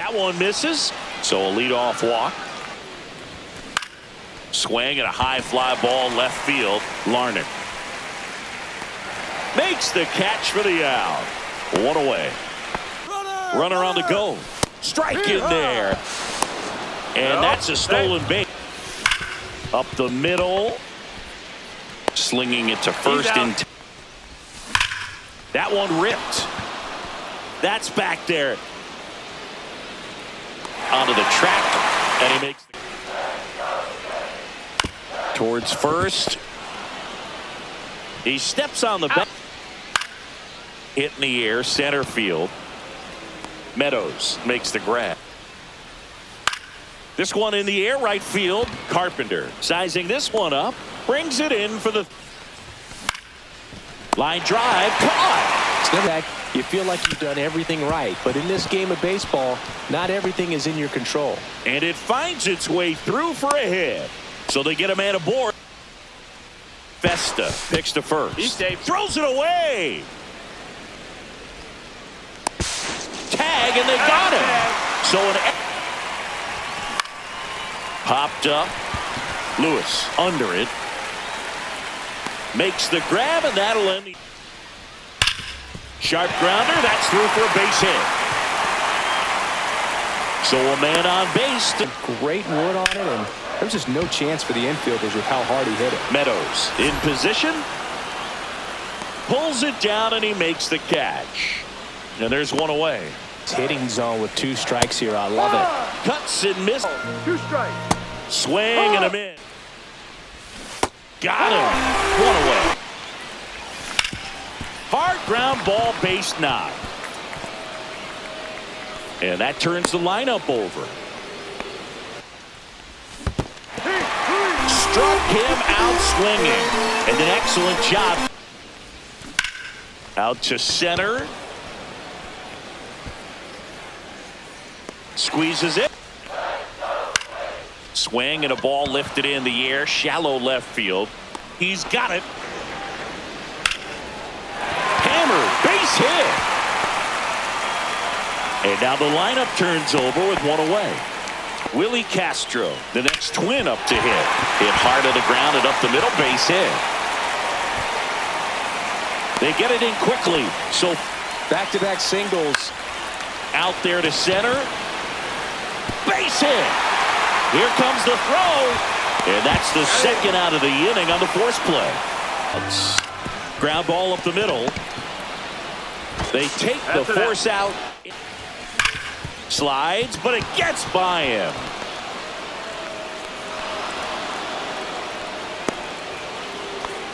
That one misses, so a leadoff walk. Swing and a high fly ball left field. Larnach makes the catch for the out. One away. Runner on the go. Strike in there. And that's a stolen base. Up the middle. Slinging it to first. That one ripped. That's back there. Onto the track. And he makes the towards first. He steps on the back. Hit in the air, center field. Meadows makes the grab. This one in the air, right field. Carpenter sizing this one up. Brings it in for the line drive. Caught. Step back. You feel like you've done everything right, but in this game of baseball, not everything is in your control. And it finds its way through for a hit. So they get a man aboard. Festa picks to first. Throws it away. Tag, and they got him. So an popped up. Lewis under it. Makes the grab, and that'll end the sharp grounder. That's through for a base hit. So a man on base. Great wood on it, and there's just no chance for the infielders with how hard he hit it. Meadows in position. Pulls it down, and he makes the catch. And there's one away. It's hitting zone with 2 strikes here. I love it. Cuts and misses. 2 strikes. Swing and a miss. Got him. One away. Hard ground ball, base knock. And that turns the lineup over. Struck him out swinging. And an excellent job. Out to center. Squeezes it. Swing and a ball lifted in the air. Shallow left field. He's got it. Hammer. Base hit. And now the lineup turns over with one away. Willie Castro, the next twin up to hit. Hit hard to the ground and up the middle. Base hit. They get it in quickly. So back-to-back singles. Out there to center. Base hit. Here comes the throw. And that's the second out of the inning on the force play. Ground ball up the middle. They take the force out. Slides, but it gets by him.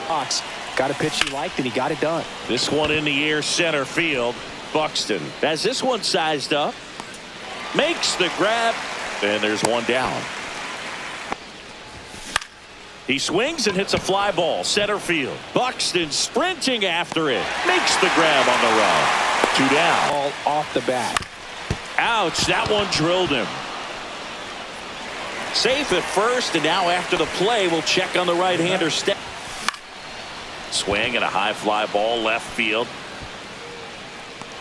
Fox got a pitch he liked, and he got it done. This one in the air, center field. Buxton has this one sized up. Makes the grab. And there's one down. He swings and hits a fly ball. Center field. Buxton sprinting after it. Makes the grab on the run. 2 down. All off the bat. Ouch, that one drilled him. Safe at first, and now after the play, we'll check on the right-hander step. Swing and a high fly ball left field.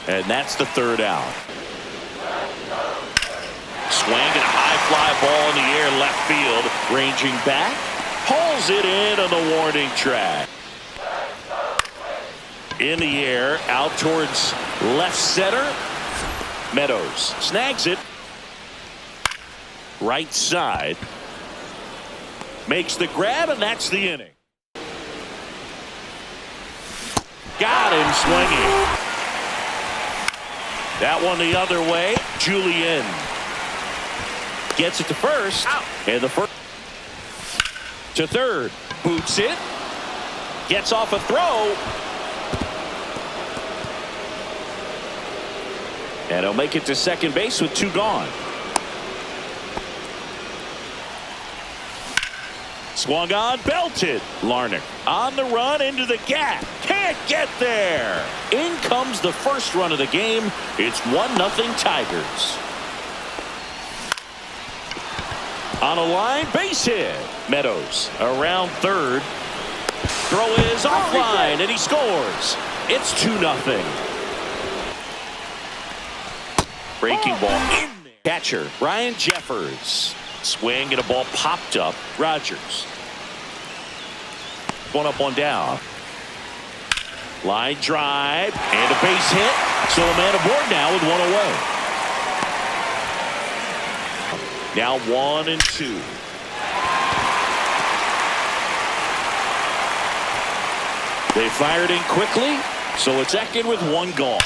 And that's the 3rd out. Swing and a high fly ball in the air left field. Ranging back. Pulls it in on the warning track. In the air, out towards left center. Meadows snags it. Right side. Makes the grab, and that's the inning. Got him swinging. That one the other way. Julian gets it to first. Out. And the first to third. Boots it. Gets off a throw. And he'll make it to second base with 2 gone. Swung on, belted. Larnach on the run into the gap. Can't get there. In comes the first run of the game. It's 1-0 Tigers. On a line, base hit. Meadows around third. Throw is offline, and he scores. It's 2-0. Breaking ball in there. Catcher, Ryan Jeffers. Swing and a ball popped up. Rogers. One up, one down. Line drive and a base hit. So a man aboard now with one away. Now 1-2. They fired in quickly, so it's second with one gone.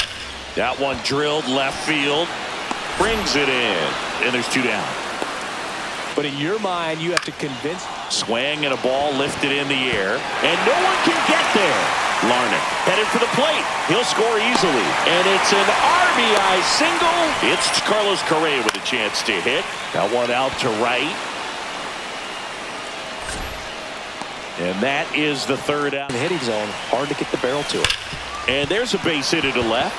That one drilled left field. Brings it in, and there's two down. But in your mind, you have to convince. Swing and a ball lifted in the air, and no one can get there. Larnach headed for the plate. He'll score easily, and it's an RBI single. It's Carlos Correa with a chance to hit. That one out to right. And that is the third out. Hitting zone, hard to get the barrel to it. And there's a base hit to the left.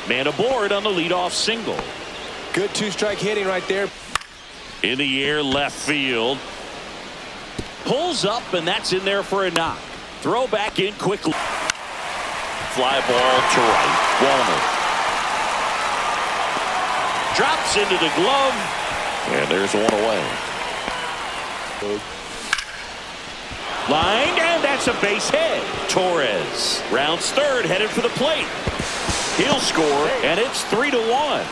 Man aboard on the leadoff single. Good two-strike hitting right there. In the air, left field. Pulls up, and that's in there for a knock. Throw back in quickly. Fly ball to right. Walner. Drops into the glove. And there's one away. Line, and that's a base hit. Torres rounds third, headed for the plate. He'll score, and it's 3-1.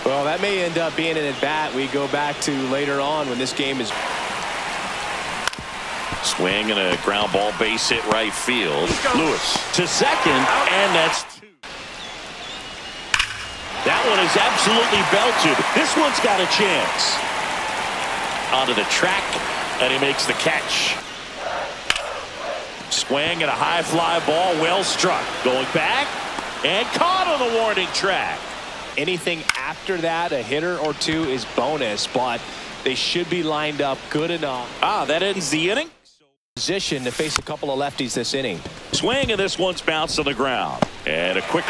Well, that may end up being an at-bat we go back to later on when this game is. Swing and a ground ball base hit right field. Lewis to second, and that's two. That one is absolutely belted. This one's got a chance. Onto the track, and he makes the catch. Swing and a high fly ball, well struck. Going back, and caught on the warning track. Anything after that, a hitter or two, is bonus, but they should be lined up good enough. That ends the inning. Position to face a couple of lefties this inning. Swing, and this one's bounced on the ground. And a quick.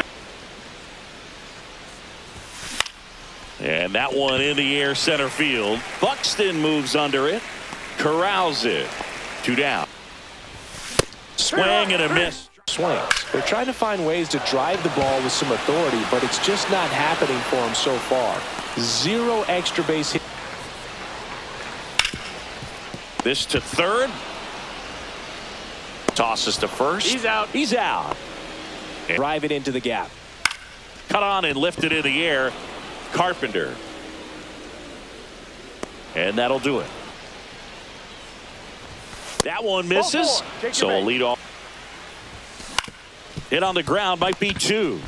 And that one in the air, center field. Buxton moves under it. Corrals it. Two down. Swing and a miss. Swings. They're trying to find ways to drive the ball with some authority, but it's just not happening for them so far. Zero extra base hit. This to third. Tosses to first. He's out. He's out. Drive it into the gap. Cut on and lifted in the air. Carpenter. And that'll do it. That one misses. So a lead off. Hit on the ground might be two.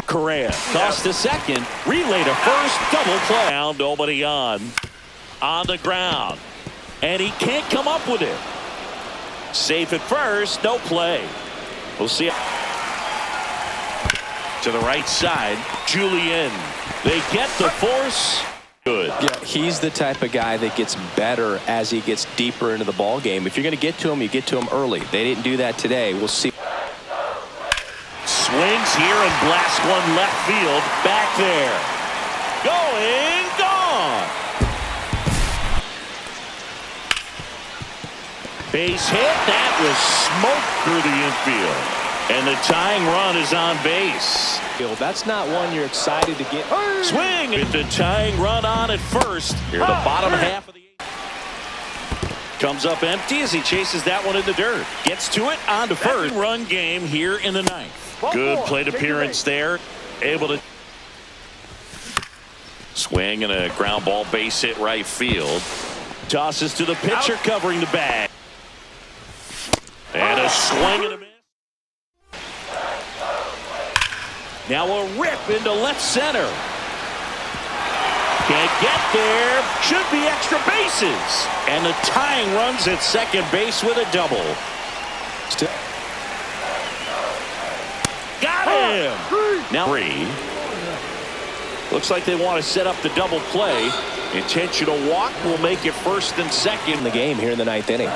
Correa toss to second. Relay to first. Double play. Now nobody on the ground. And he can't come up with it. Safe at first. No play. We'll see. To the right side. Julian. They get the force. Good. Yeah, he's the type of guy that gets better as he gets deeper into the ball game. If you're going to get to him, you get to him early. They didn't do that today. We'll see. Swings here and blasts one left field. Back there. Going, gone. Base hit. That was smoke through the infield. And the tying run is on base. That's not one you're excited to get. Swing with the tying run on at first. Here the bottom half of the eighth. Comes up empty as he chases that one in the dirt. Gets to it on to first. Run game here in the ninth. Good plate appearance there. Able to swing and a ground ball base hit right field. Tosses to the pitcher covering the bag. And a swing and a miss. Now a rip into left center. Can't get there. Should be extra bases. And the tying runs at second base with a double. Got him. Now three. Looks like they want to set up the double play. Intentional walk will make it first and second In the game here in the ninth inning.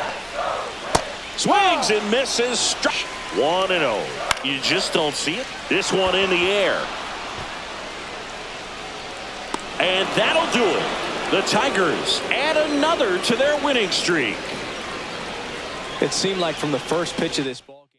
Swings and misses. Strike. 1-0. You just don't see it. This one in the air. And that'll do it. The Tigers add another to their winning streak. It seemed like from the first pitch of this ball game.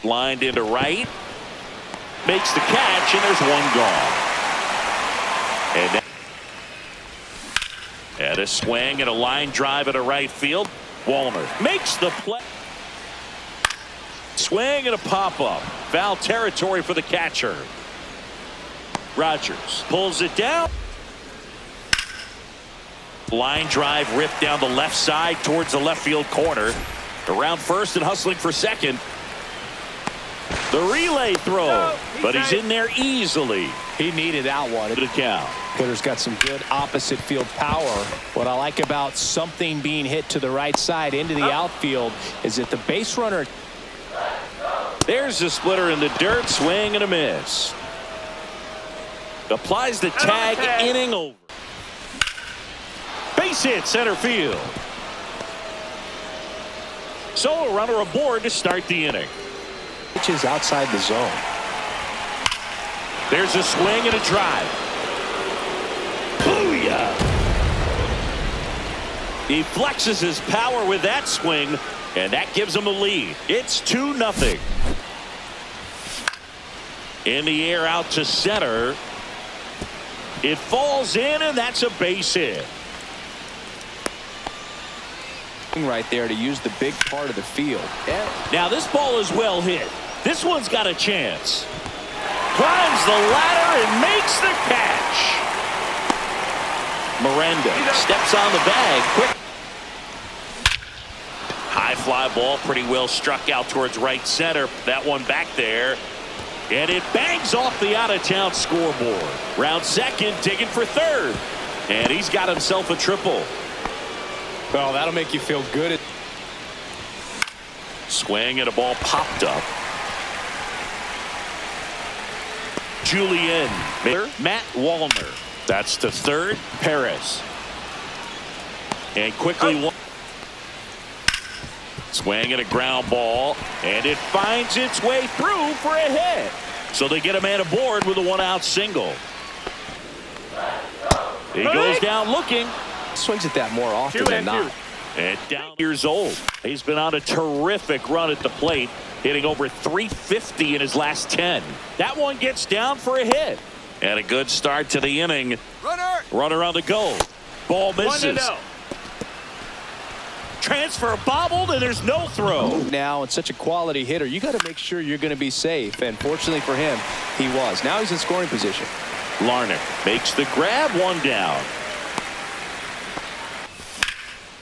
Lined into right. Makes the catch, and there's one gone. And a swing and a line drive into right field. Wallner makes the play. Swing and a pop-up. Foul territory for the catcher. Rogers pulls it down. Line drive ripped down the left side towards the left field corner. Around first and hustling for second. The relay throw, but he's in there easily. He needed that one. To the count. Hitter's got some good opposite field power. What I like about something being hit to the right side into the outfield is that the base runner. There's a splitter in the dirt. Swing and a miss. Applies the tag. Inning over. Base hit center field. So a runner aboard to start the inning. Pitches outside the zone. There's a swing and a drive. Booyah! He flexes his power with that swing, and that gives him a lead. It's 2-0. In the air out to center. It falls in, and that's a base hit. Right there to use the big part of the field. Now this ball is well hit. This one's got a chance. Climbs the ladder and makes the catch. Miranda steps on the bag quick. High fly ball, pretty well struck out towards right center. That one back there. And it bangs off the out-of-town scoreboard. Round second, digging for third. And he's got himself a triple. Well, that'll make you feel good. Swing and a ball popped up. Julian. Matt Wallner. That's to third. Perez. And quickly. Swing and a ground ball. And it finds its way through for a hit. So they get a man aboard with a one-out single. He goes down looking. Swings at that more often than not. And down years old. He's been on a terrific run at the plate, hitting over 350 in his last 10. That one gets down for a hit. And a good start to the inning. Runner on the go. Ball misses. Transfer bobbled, and there's no throw. Now, and such a quality hitter, you got to make sure you're going to be safe. And fortunately for him, he was. Now he's in scoring position. Larnach makes the grab, one down.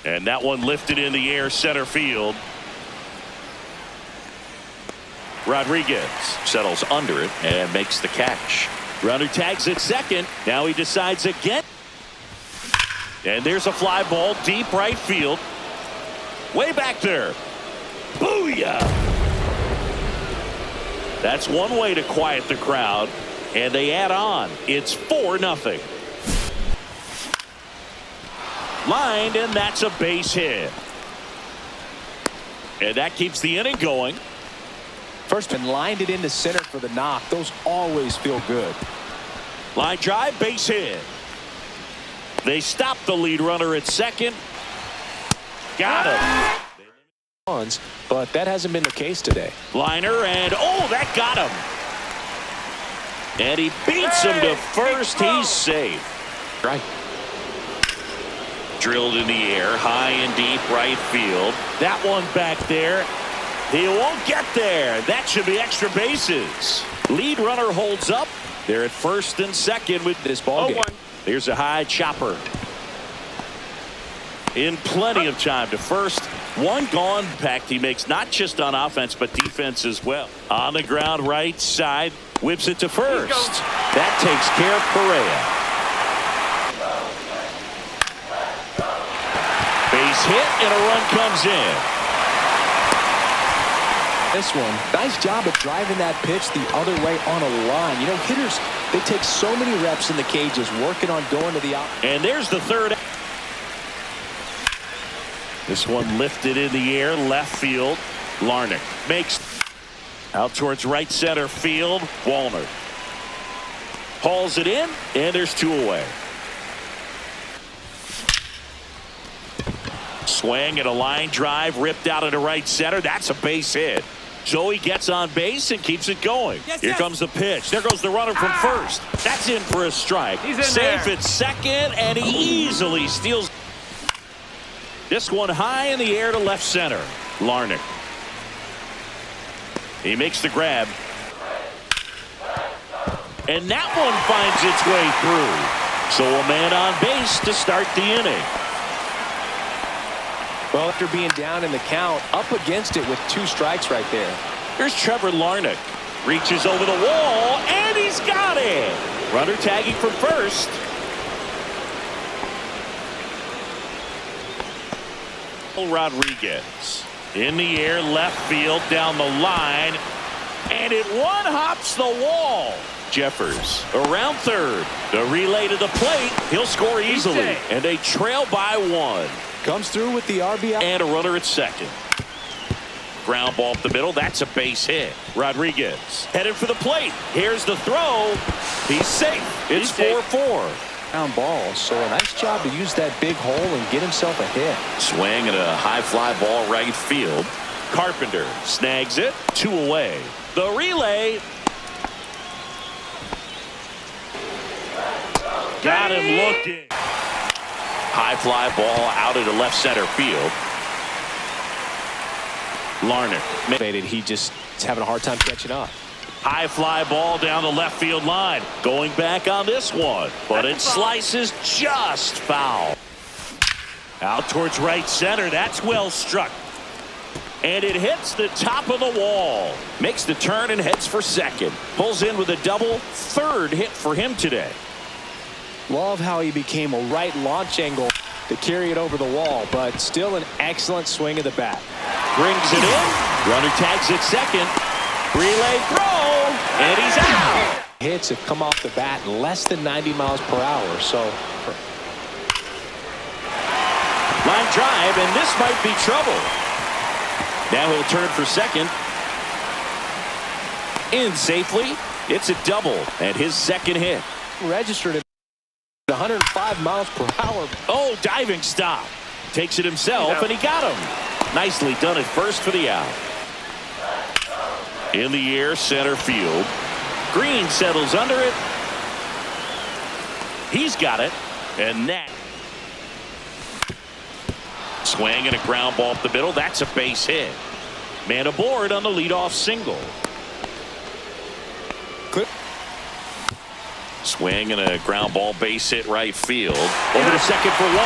And that one lifted in the air center field. Rodriguez settles under it and makes the catch. Runner tags at second. Now he decides again. And there's a fly ball deep right field. Way back there. Booyah! That's one way to quiet the crowd. And they add on. It's 4-0. Lined, and that's a base hit. And that keeps the inning going. First and lined it into center for the knock. Those always feel good. Line drive, base hit. They stop the lead runner at second. Got him. But that hasn't been the case today. Liner, and oh, that got him. And he beats him to first. He's safe. Right. Drilled in the air, high and deep right field. That one back there. He won't get there. That should be extra bases. Lead runner holds up. They're at first and second with this ball game. Here's a high chopper. In plenty of time to first. One gone. Impact he makes not just on offense but defense as well. On the ground right side. Whips it to first. That takes care of Correa. Base hit and a run comes in. This one, nice job of driving that pitch the other way on a line. You know, hitters, they take so many reps in the cages working on going to the out. And there's the third. This one lifted in the air, left field. Larnach makes out towards right center field. Wallner hauls it in, and there's two away. Swing and a line drive ripped out into right center. That's a base hit. So he gets on base and keeps it going. Here comes the pitch. There goes the runner from first. That's in for a strike. Safe at second, and he easily steals. This one high in the air to left center. Larnach. He makes the grab. And that one finds its way through. So a man on base to start the inning. Well, after being down in the count, up against it with 2 strikes right there. Here's Trevor Larnach. Reaches over the wall, and he's got it. Runner tagging from first. Rodriguez. In the air, left field, down the line. And it one-hops the wall. Jeffers around third. The relay to the plate. He'll score easily. And they trail by 1. Comes through with the RBI. And a runner at second. Ground ball up the middle. That's a base hit. Rodriguez headed for the plate. Here's the throw. He's safe. It's 4-4. Ground ball. So a nice job to use that big hole and get himself a hit. Swing and a high fly ball right field. Carpenter snags it. 2 away. The relay. Got him looking. High fly ball out into left center field. Larnach. He just is having a hard time catching up. High fly ball down the left field line. Going back on this one. But it slices just foul. Out towards right center. That's well struck. And it hits the top of the wall. Makes the turn and heads for second. Pulls in with a double. 3rd hit for him today. Love how he became a right launch angle to carry it over the wall, but still an excellent swing of the bat. Brings it in. Runner tags at second. Relay throw. And he's out. Hits have come off the bat less than 90 miles per hour. So line drive, and this might be trouble. Now he'll turn for second. In safely. It's a double, and his second hit. Registered at 105 miles per hour. Oh, diving stop. Takes it himself, and he got him. Nicely done at first for the out. In the air, center field. Green settles under it. He's got it, and that. Swing and a ground ball up the middle. That's a base hit. Man aboard on the leadoff single. Clip. Swing and a ground ball base hit right field. Over to second for 1.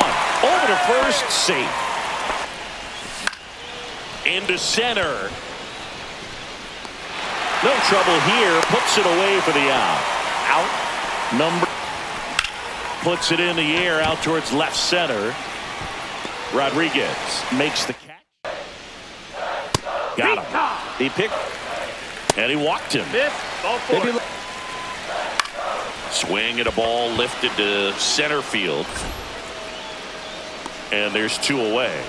Over to first, safe. Into center. No trouble here. Puts it away for the out. Out. Number. Puts it in the air out towards left center. Rodriguez makes the catch. Got him. He picked. And he walked him. Swing at a ball lifted to center field. And there's 2 away.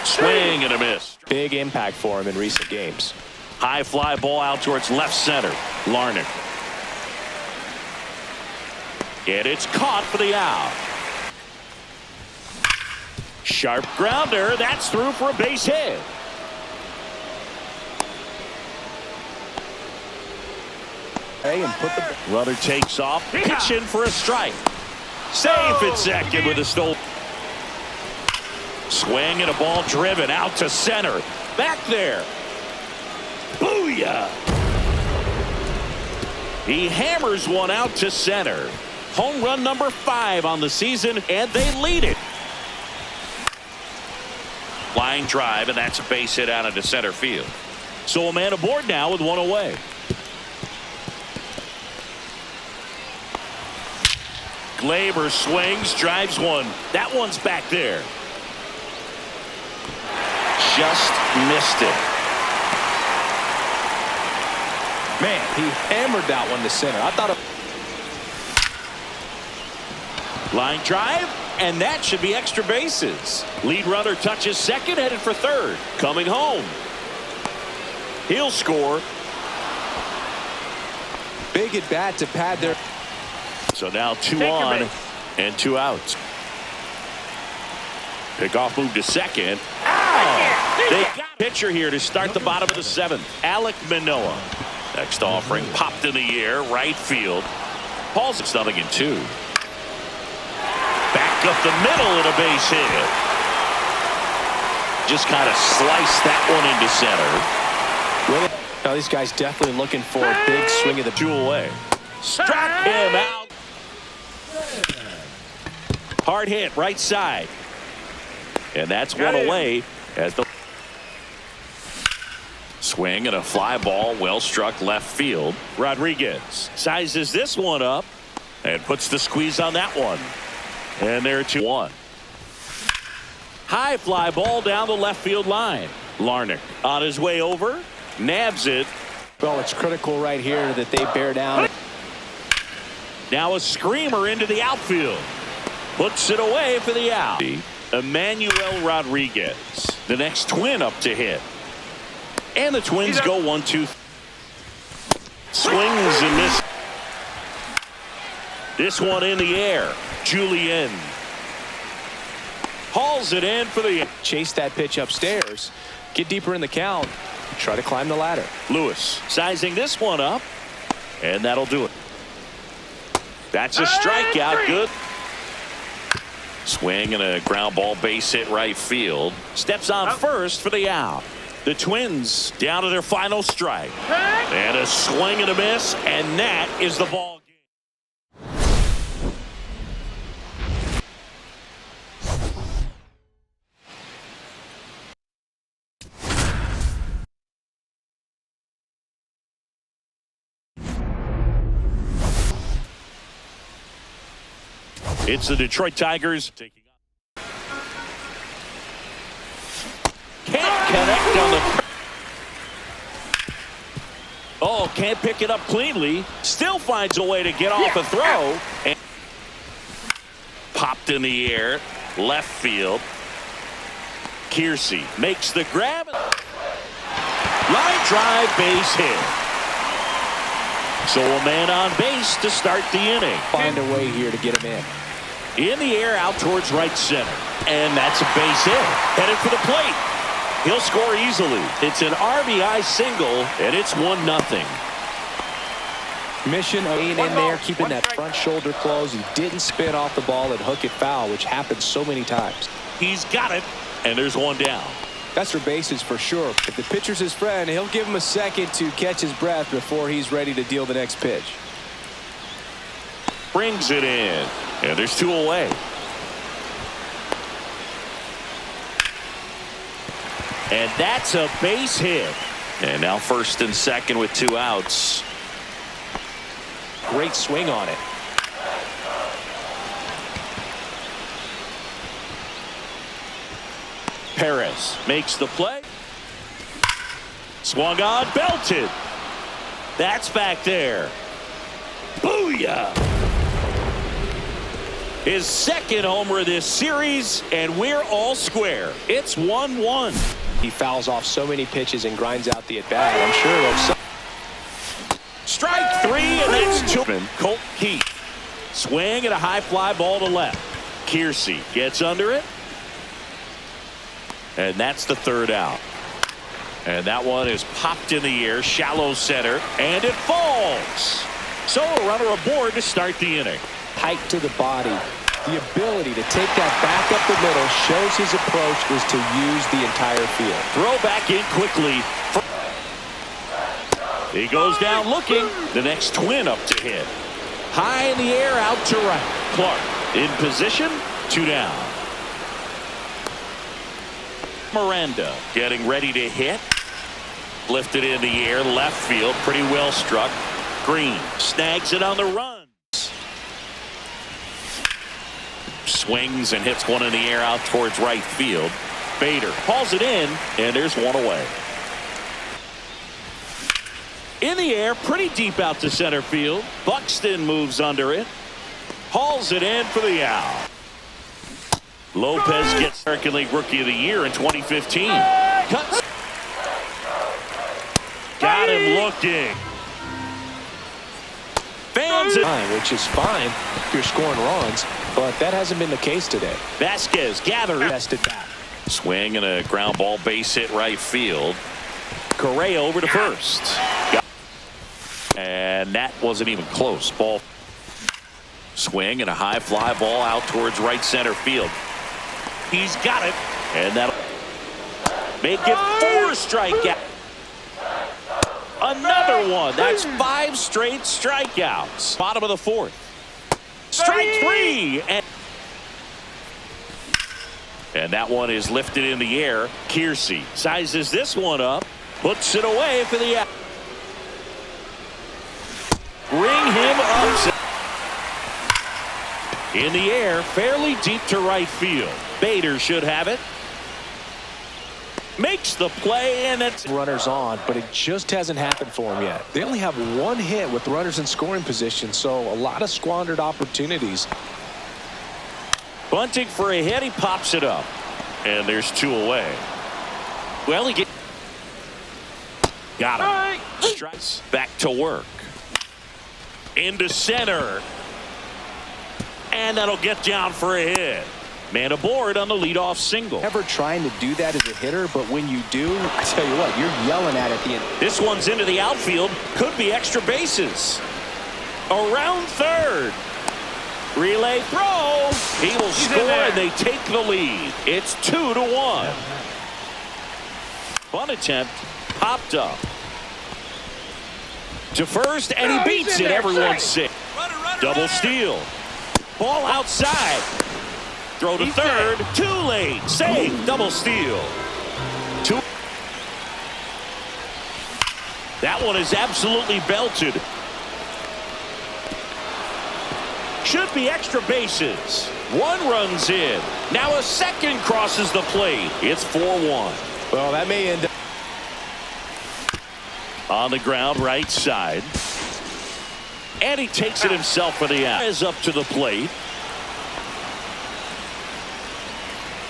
Swing and a miss. Big impact for him in recent games. High fly ball out towards left center. Larnach. And it's caught for the out. Sharp grounder. That's through for a base hit. And put the runner takes off. Pitch in for a strike. Safe at second with a stole. Swing and a ball driven out to center. Back there. Booyah. He hammers one out to center. Home run number 5 on the season, and they lead it. Line drive, and that's a base hit out into center field. So a man aboard now with 1 away. Glaber swings, drives one. That one's back there. Just missed it. Man, he hammered that one to center. I thought line drive, and that should be extra bases. Lead runner touches second, headed for third. Coming home. He'll score. Big at bat to pad their. So now 2 on and 2 outs. Pickoff move to second. Ow! They got pitcher here to start the bottom of the seventh. Alek Manoah. Next offering popped in the air, right field. Paul's it's 0-2. Back up the middle and a base hit. Just kind of sliced that one into center. Now these guys definitely looking for a big swing of the two away. Struck him out. Hard hit right side. And that's one away as the swing and a fly ball well struck left field. Rodriguez sizes this one up and puts the squeeze on that one. And they're 2-1. High fly ball down the left field line. Larnach on his way over. Nabs it. Well, it's critical right here that they bear down. Now a screamer into the outfield. Puts it away for the out. Emmanuel Rodriguez. The next Twin up to hit. And the Twins go 1-2. Swings and misses. This one in the air. Julien hauls it in for the chase that pitch upstairs. Get deeper in the count. Try to climb the ladder. Lewis sizing this one up. And that'll do it. That's a strikeout. Good. Swing and a ground ball base hit right field. Steps on first for the out. The Twins down to their final strike. And a swing and a miss. And that is the ball game. It's the Detroit Tigers taking on. Can't connect on the. Oh, can't pick it up cleanly. Still finds a way to get off a throw. And popped in the air. Left field. Kiersey makes the grab. Line drive, base hit. So a man on base to start the inning. Find a way here to get him in. In the air out towards right center. And that's a base hit. Headed for the plate. He'll score easily. It's an RBI single, and it's 1-0. Mission of being in there, keeping that front shoulder closed. He didn't spin off the ball and hook it foul, which happens so many times. He's got it, and there's one down. That's for bases for sure. If the pitcher's his friend, he'll give him a second to catch his breath before he's ready to deal the next pitch. Brings it in, and there's two away. And that's a base hit. And now first and second with two outs. Great swing on it. Perez makes the play. Swung on, belted. That's back there. Booyah! His second homer of this series, and we're all square. It's 1-1. He fouls off so many pitches and grinds out the at-bat. I'm sure it'll... Strike three, and that's two. Colt Keith. Swing and a high fly ball to left. Kiersey gets under it. And that's the third out. And that one is popped in the air, shallow center, and it falls. So a runner aboard to start the inning. Height to the body. The ability to take that back up the middle shows his approach is to use the entire field. Throw back in quickly. He goes down looking. The next Twin up to hit. High in the air, out to right. Clark in position, two down. Miranda getting ready to hit. Lifted in the air, left field, pretty well struck. Green snags it on the run. Swings and hits one in the air out towards right field. Bader hauls it in, and there's one away. In the air, pretty deep out to center field. Buxton moves under it. Hauls it in for the out. Lopez gets American League Rookie of the Year in 2015. Cuts. Got him looking. runs it. Which is fine if you're scoring runs, but that hasn't been the case today. Vasquez gathers. Bested back. Swing and a ground ball base hit right field. Correa over to first. And that wasn't even close. Ball. Swing and a high fly ball out towards right center field. He's got it. And that'll make it 4 strikeouts. Another one. That's 5 straight strikeouts. Bottom of the 4th. Strike 3. And that one is lifted in the air. Kiersey sizes this one up. Puts it away for the out. Bring him up. In the air, fairly deep to right field. Bader should have it. Makes the play, and it's runners on, but it just hasn't happened for him yet. They only have 1 hit with runners in scoring position, so a lot of squandered opportunities. Bunting for a hit. He pops it up, and there's 2 away. Well, he got him. Strikes back to work. Into center. And that'll get down for a hit. Man aboard on the leadoff single. Never trying to do that as a hitter, but when you do, I tell you what, you're yelling at the end. This one's into the outfield. Could be extra bases. Around third. Relay throw. He will score, and they take the lead. It's 2-1. Fun attempt. Popped up. To first, and he beats it. Everyone's sick. Double steal. Ball outside. Throw to third. Too late. Save. Double steal. 2. That one is absolutely belted. Should be extra bases. 1 runs in. Now a second crosses the plate. It's 4-1. Well, that may end up. On the ground, right side. And he takes it himself for the out. Is up to the plate.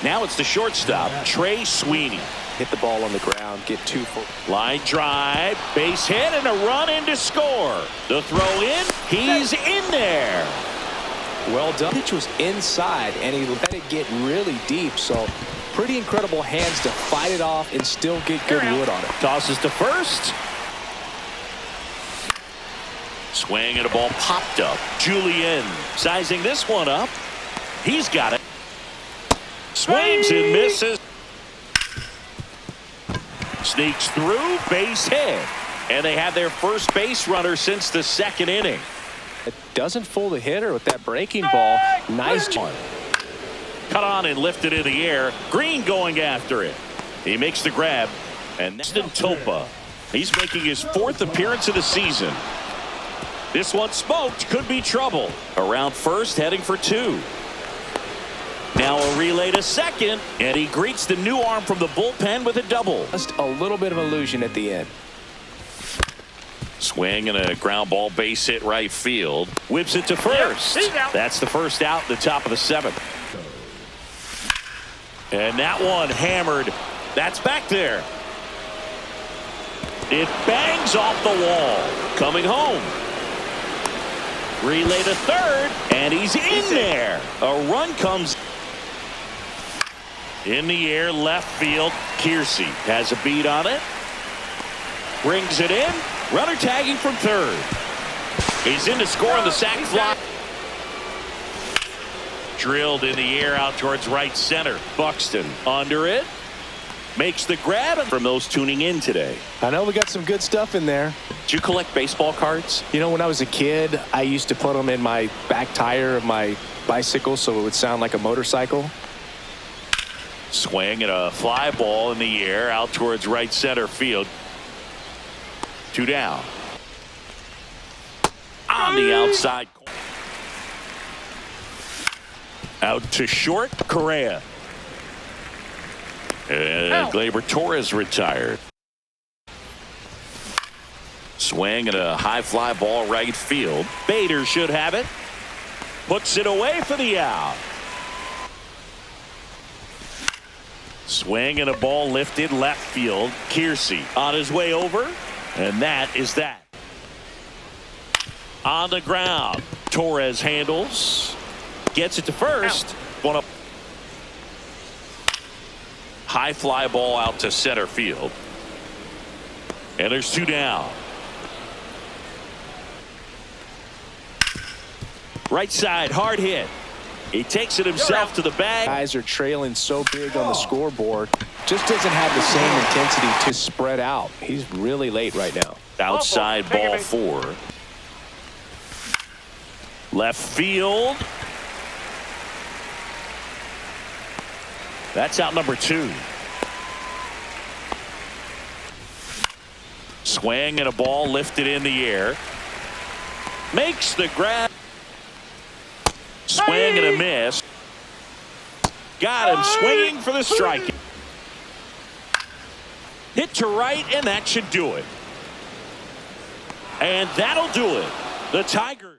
Now it's the shortstop, Trey Sweeney. Hit the ball on the ground, get 2 for. Line drive, base hit, and a run in to score. The throw in, he's in there. Well done. Pitch was inside, and he let it get really deep, so pretty incredible hands to fight it off and still get good wood on it. Tosses to first. Swing and a ball popped up. Julian sizing this one up. He's got it. Swings and misses. Sneaks through, base hit. And they have their first base runner since the 2nd inning. It doesn't fool the hitter with that breaking ball. Nice one. Cut on and lifted in the air. Green going after it. He makes the grab. And Neston Topa. He's making his 4th appearance of the season. This one smoked. Could be trouble. Around first, heading for 2. Now a relay to second, and he greets the new arm from the bullpen with a double. Just a little bit of illusion at the end. Swing and a ground ball base hit right field. Whips it to first. That's the first out in the top of the 7th. And that one hammered. That's back there. It bangs off the wall. Coming home. Relay to third, and he's in there. A run comes in the air, left field. Kiersey has a beat on it. Brings it in. Runner tagging from third. He's in to score on the sac fly. Drilled in the air out towards right center. Buxton under it. Makes the grab. From those tuning in today, I know we got some good stuff in there. Do you collect baseball cards? You know, when I was a kid, I used to put them in my back tire of my bicycle so it would sound like a motorcycle. Swing and a fly ball in the air out towards right center field. 2 down. On the outside. Out to short, Correa. And Gleyber Torres retired. Swing and a high fly ball right field. Bader should have it. Puts it away for the out. Swing and a ball lifted left field. Kiersey on his way over. And that is that. On the ground, Torres handles, gets it to first. One up. High fly ball out to center field. And there's 2 down. Right side, hard hit. He takes it himself to the bag. Guys are trailing so big on the scoreboard. Just doesn't have the same intensity to spread out. He's really late right now. Outside ball 4. Left field. That's out number 2. Swing and a ball lifted in the air. Makes the grab. Swing and a miss. Got him swinging for the strike. Hit to right, and that should do it. And that'll do it. The Tigers.